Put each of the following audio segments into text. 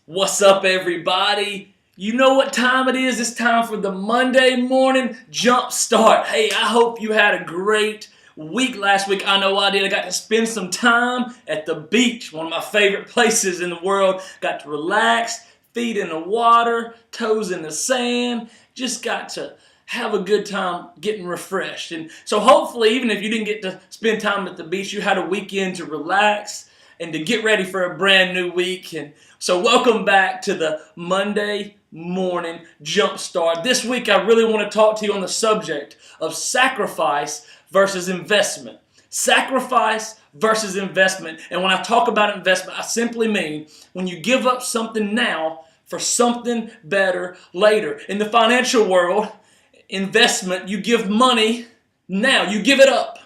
What's up, everybody? You know what time it is? It's time for the Monday morning Jumpstart. Hey, I hope you had a great week last week. I know I did. I got to spend some time at the beach, one of my favorite places in the world. Got to relax, feet in the water, toes in the sand. Just got to have a good time getting refreshed. And so hopefully, even if you didn't get to spend time at the beach, you had a weekend to relax and to get ready for a brand new week. And so welcome back to the Monday morning Jumpstart. This week I really want to talk to you on the subject of sacrifice versus investment. Sacrifice versus investment. And when I talk about investment, I simply mean when you give up something now for something better later. In the financial world, investment, you give money now, you give it up,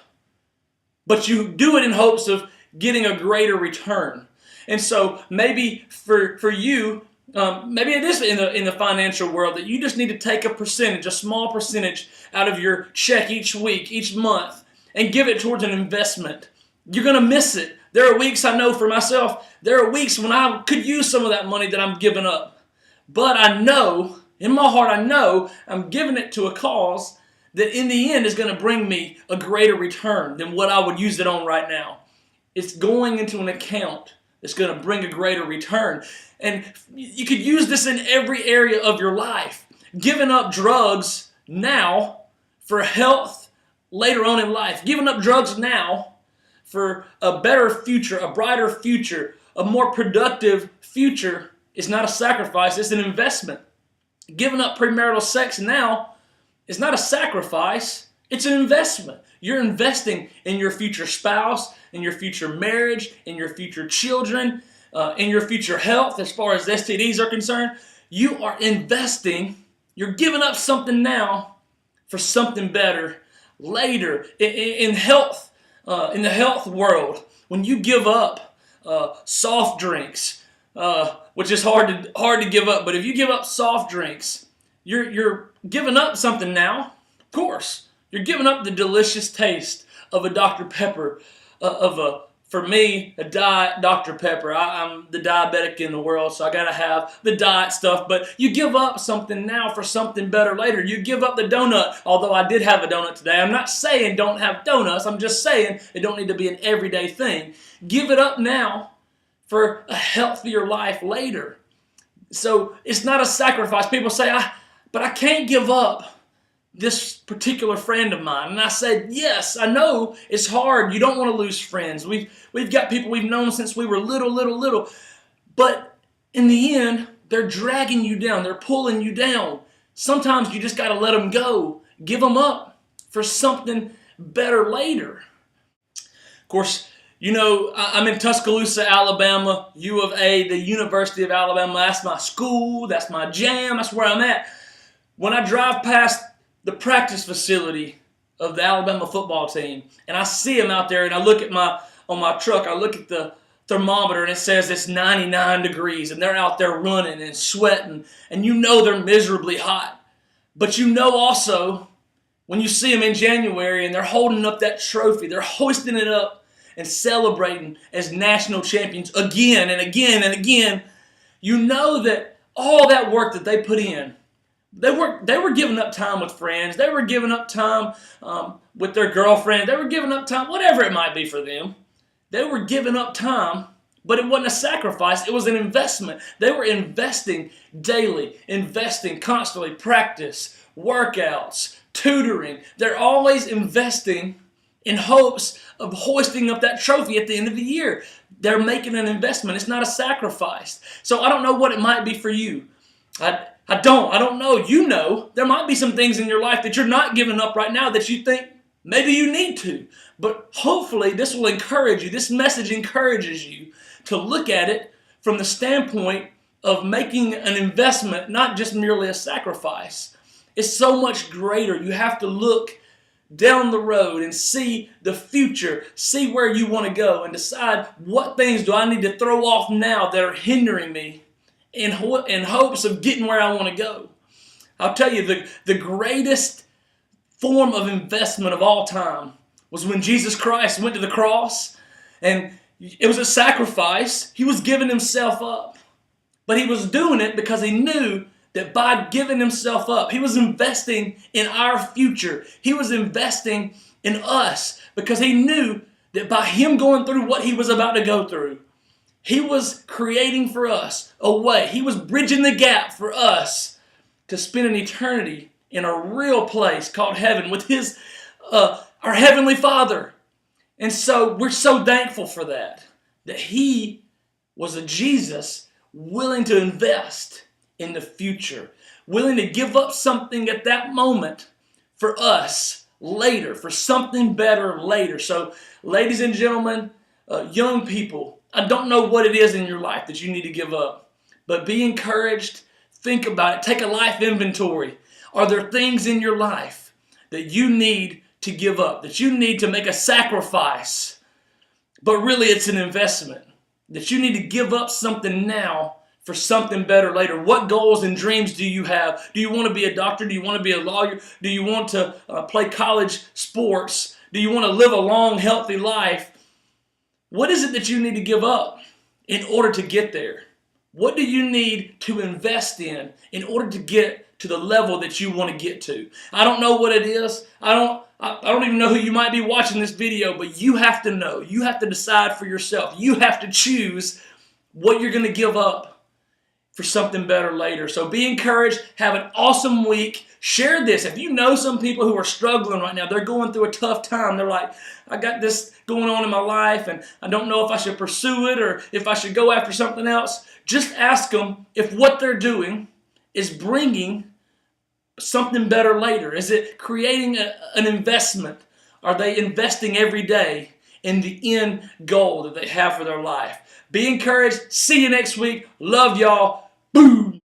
but you do it in hopes of getting a greater return. And so maybe for you, maybe it is in the financial world that you just need to take a percentage, a small percentage out of your check each week, each month, and give it towards an investment. You're going to miss it. There are weeks, I know for myself, there are weeks when I could use some of that money that I'm giving up. But I know, in my heart, I know I'm giving it to a cause that in the end is going to bring me a greater return than what I would use it on right now. It's going into an account that's going to bring a greater return. And you could use this in every area of your life. Giving up drugs now for health later on in life. Giving up drugs now for a better future, a brighter future, a more productive future is not a sacrifice, it's an investment. Giving up premarital sex now is not a sacrifice, it's an investment. You're investing in your future spouse, in your future marriage, in your future children, in your future health as far as STDs are concerned. You are investing, you're giving up something now for something better later. In health, in the health world, when you give up soft drinks, which is hard to give up, but if you give up soft drinks, you're giving up something now, of course. You're giving up the delicious taste of a Dr. Pepper, for me, a diet Dr. Pepper. I'm the diabetic in the world, so I gotta have the diet stuff. But you give up something now for something better later. You give up the donut, although I did have a donut today. I'm not saying don't have donuts. I'm just saying it don't need to be an everyday thing. Give it up now for a healthier life later. So it's not a sacrifice. People say, but I can't give up this particular friend of mine. And I said, yes, I know it's hard. You don't want to lose friends. We've got people we've known since we were little. But in the end, they're dragging you down. They're pulling you down. Sometimes you just got to let them go. Give them up for something better later. Of course, you know, I'm in Tuscaloosa, Alabama, U of A, the University of Alabama. That's my school. That's my jam. That's where I'm at. When I drive past the practice facility of the Alabama football team, and I see them out there, and I look at on my truck, I look at the thermometer, and it says it's 99 degrees, and they're out there running and sweating, and you know they're miserably hot. But you know also, when you see them in January, and they're holding up that trophy, they're hoisting it up and celebrating as national champions again and again and again, you know that all that work that they put in, they were giving up time with friends. They were giving up time with their girlfriend. They were giving up time, whatever it might be for them. They were giving up time, but it wasn't a sacrifice. It was an investment. They were investing daily, investing constantly, practice, workouts, tutoring. They're always investing in hopes of hoisting up that trophy at the end of the year. They're making an investment. It's not a sacrifice. So I don't know what it might be for you. I don't know. You know, there might be some things in your life that you're not giving up right now that you think maybe you need to. But hopefully this will encourage you. This message encourages you to look at it from the standpoint of making an investment, not just merely a sacrifice. It's so much greater. You have to look down the road and see the future, see where you want to go, and decide what things do I need to throw off now that are hindering me in hopes of getting where I want to go. I'll tell you, the greatest form of investment of all time was when Jesus Christ went to the cross, and it was a sacrifice. He was giving himself up. But he was doing it because he knew that by giving himself up, he was investing in our future. He was investing in us because he knew that by him going through what he was about to go through, he was creating for us a way. He was bridging the gap for us to spend an eternity in a real place called heaven with our Heavenly Father. And so we're so thankful for that he was a Jesus willing to invest in the future, willing to give up something at that moment for us later, for something better later. So, ladies and gentlemen, young people, I don't know what it is in your life that you need to give up, but be encouraged. Think about it. Take a life inventory. Are there things in your life that you need to give up, that you need to make a sacrifice, but really it's an investment, that you need to give up something now for something better later? What goals and dreams do you have? Do you want to be a doctor? Do you want to be a lawyer? Do you want to play college sports? Do you want to live a long, healthy life? What is it that you need to give up in order to get there? What do you need to invest in order to get to the level that you want to get to? I don't know what it is. I don't even know who you might be watching this video, but you have to know. You have to decide for yourself. You have to choose what you're going to give up for something better later. So be encouraged. Have an awesome week. Share this. If you know some people who are struggling right now, they're going through a tough time. They're like, I got this going on in my life and I don't know if I should pursue it or if I should go after something else. Just ask them if what they're doing is bringing something better later. Is it creating an investment? Are they investing every day in the end goal that they have for their life? Be encouraged. See you next week. Love y'all. Boom.